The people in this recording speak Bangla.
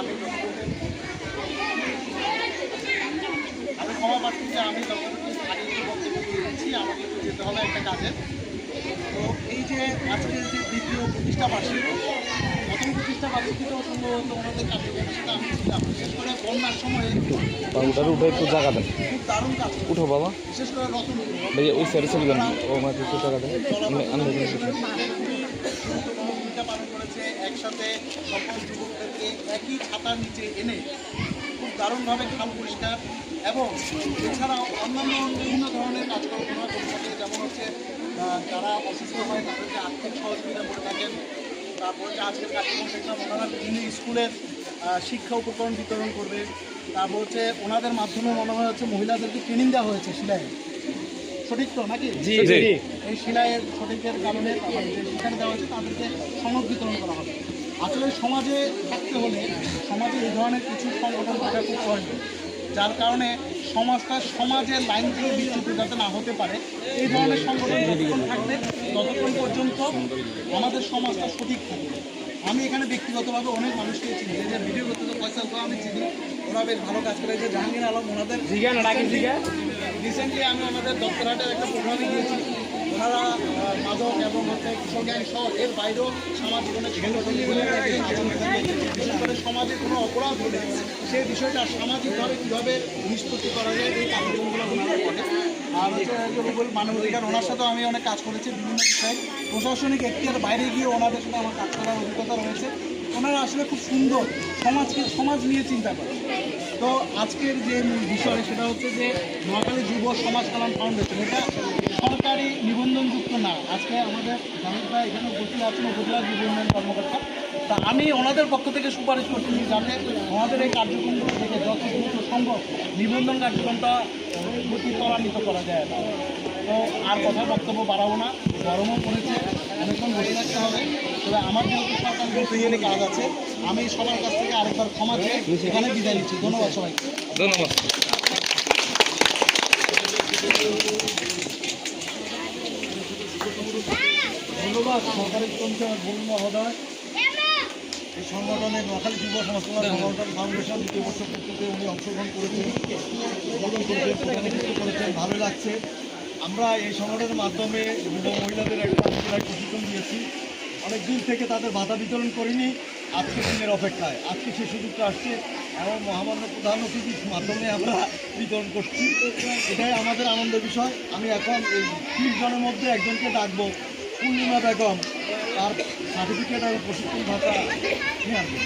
আমি ক্ষমা পাচ্ছি যে আমি যতটুকু স্থানীয় বক্তব্য দিয়েছি, আমাকে একটু যেতে হবে একটা কাজে। তো এই যে আজকের যে দ্বিতীয় প্রতিষ্ঠা বার্ষিকী, প্রথম প্রতিষ্ঠা বার্ষিকীতেও সম্ভবত ওনাদের কার্যক্রমের সাথে আমি ছিলাম। বিশেষ করে বন্যার সময়ে একটু জায়গা দেন, খুব দারুণ কাজ উঠো বাবা, বিশেষ করে রতন ভাই ওই সাইডে চলে যান, ও মাঝে একটু জায়গা দেন। ভূমিকা পালন করেছে। একসাথে সকল যুবকদেরকে একই ছাতার নিচে এনে খুব দারুণভাবে খাল পরিষ্কার এবং এছাড়াও অন্যান্য বিভিন্ন ধরনের কাজকর্ম করে থাকে। যেমন হচ্ছে যারা অসুস্থ হয় তাদেরকে আর্থিক সহযোগিতা করে থাকেন। তারপরে আজকের কার্যক্রম দেখলাম ওনারা বিভিন্ন স্কুলের শিক্ষা উপকরণ বিতরণ করবে। তারপর হচ্ছে ওনাদের মাধ্যমে মনে হয় হচ্ছে মহিলাদেরকে ট্রেনিং দেওয়া হয়েছে সেলাইয়ের, সঠিক তো নাকি? এই সেলাইয়ের সঠিকের কারণে যে শিক্ষাটা দেওয়া হয়েছে তাদেরকে সনদ বিতরণ করা হবে। আসলে সমাজে থাকতে হলে সমাজে এই ধরনের কিছু সংগঠন থাকা খুব প্রয়োজন, যার কারণে সমাজের লাইনগুলো বিচ্যুত যাতে না হতে পারে। এই ধরনের সংগঠন যতক্ষণ থাকবে ততক্ষণ পর্যন্ত আমাদের সমাজটা সঠিক থাকবে। আমি এখানে ব্যক্তিগতভাবে অনেক মানুষকে চিনি, যে ভিডিও করতে তো ফয়সাল তো আমি চিনি, ওরা বেশ ভালো কাজ করে। যে জাহাঙ্গীর আলম ওনাদের রিসেন্টলি আমি ওনাদের দপ্তরহাটের একটা প্রোগ্রামে গিয়েছি। ওনারা মাদক এবং হচ্ছে কিশোর গ্যাং সহ এর বাইরেও সামাজিক অনেক বিশেষ করে সমাজে কোনো অপরাধ হলে সেই বিষয়টা সামাজিকভাবে কীভাবে নিষ্পত্তি করা যায় এই কার্যক্রমগুলো ওনারা করে। আর হচ্ছে রুবেল মানবাধিকার, ওনার সাথেও আমি অনেক কাজ করেছি বিভিন্ন বিষয়ে। প্রশাসনিক এখতিয়ার বাইরে গিয়ে ওনাদের সাথে আমার কাজ করার অভিজ্ঞতা রয়েছে। ওনারা আসলে খুব সুন্দর সমাজ নিয়ে চিন্তা করে। তো আজকের যে বিষয় সেটা হচ্ছে যে নোয়াখালী যুব সমাজ কল্যাণ ফাউন্ডেশন, এটা সরকারি নিবন্ধনযুক্ত না। আজকে আমাদের জাহিদ ভাই এখানে উপস্থিত আছেন, উপজেলা যুব উন্নয়ন কর্মকর্তা। তা আমি ওনাদের পক্ষ থেকে সুপারিশ করছি যাতে আমাদের এই কার্যক্রমগুলো থেকে যত দ্রুত সম্ভব নিবন্ধন কার্যক্রমটা গতি ত্বরান্বিত করা যায়। তো আর কথা বক্তব্য বাড়াবো না, গরমও পড়েছে, অনেকক্ষণ বসে থাকতে হবে। তবে আমার যেহেতু সরকার গৃহীত কাজ আছে, আমি সবার কাছ থেকে আরেকবার ক্ষমা চেয়ে এখানে বিদায় নিচ্ছি। ধন্যবাদ সবাইকে। ধন্যবাদ। ধন্যবাদ সরকারি কর্মচারী বলুন মহোদয়। এই সংগঠনের নোয়াখালী যুব সমাজ কল্যাণ ফাউন্ডেশন দ্বিতীয় বর্ষ পর্যন্ত উনি অংশগ্রহণ করেছেন, করেছেন, ভালো লাগছে। আমরা এই সংগঠনের মাধ্যমে যুব মহিলাদের একটা সেলাই প্রশিক্ষণ দিয়েছি। অনেক দূর থেকে তাদের ভাতা বিতরণ করিনি, আজকে দিনের অপেক্ষায় আজকে সেই সুযোগটা আসছে এবং মহামান্য প্রধান অতিথির মাধ্যমে আমরা বিতরণ করছি। এটাই আমাদের আনন্দের বিষয়। আমি এখন এই 30 জনের মধ্যে একজনকে ডাকবো, পূর্ণিমা বেগম, তার সার্টিফিকেট এবং প্রশিক্ষণ ভাতা নিয়ে আসবো।